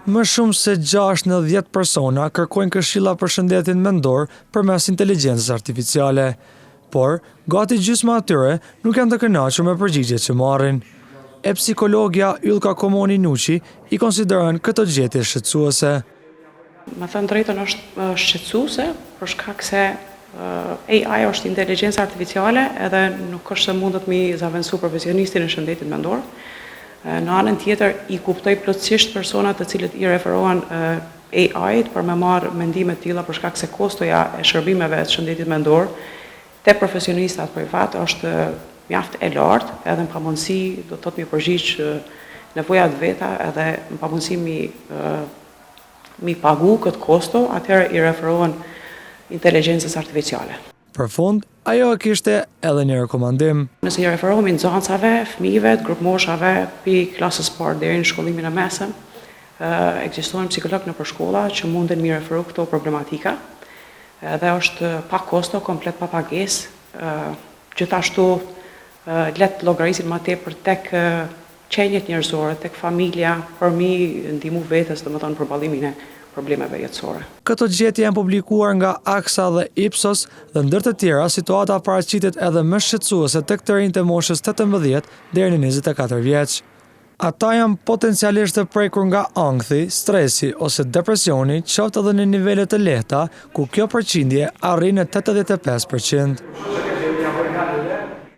Më shumë se 6 në 10 persona kërkojnë këshilla për shëndetin mendor përmes inteligjencës artificiale, por gati gjysma atyre nuk janë të kënaqur me përgjigjet që marrin. E psikologja Ylka Komoni Nuçi i konsideron këtë gjetje shqetësuese. Me thënë drejtën është shqetësuese për shkak se AI është inteligjencë artificiale edhe nuk është se mundet mi zavendësu profesionistin e shëndetit mendor. Në anën tjetër i kuptoj plotësisht personat të cilët i referohen AI-t për me marrë mendime të tilla për shkak se kostoja e shërbimeve të shëndetit mendor te profesionistat privat është mjaft e lartë, edhe në pamundësi do të thotë mi përgjigj nevojat veta edhe në pamundësi mi pagu këtë kosto, atëherë i referohen inteligjencës artificiale. Për fund, ajo kishte edhe një rekomandim. Nëse i referohemi nxënësave, fëmijëve, grup moshave, pi klasës parë deri në shkollimin e mesëm, ekzistojnë psikologë nëpër shkolla që munden mi referu këto problematika, dhe është pa kosto, komplet pa pagesë, gjithashtu let llogarisin më tepër tek qenjet njerëzore, tek familja, për mi ndihmu vetes, domethënë për ballimin e problemeve jetësore. Këto gjetje janë publikuar nga AXA dhe Ipsos dhe ndër të tjera situata paraqitet edhe më shqetësuese tek të rinjtë e moshës 18 deri në 24 vjeç. Ata janë potencialisht të prekur nga ankthi, stresi ose depresioni, qoftë edhe në nivele të lehta, ku kjo përqindje arrin në 85%.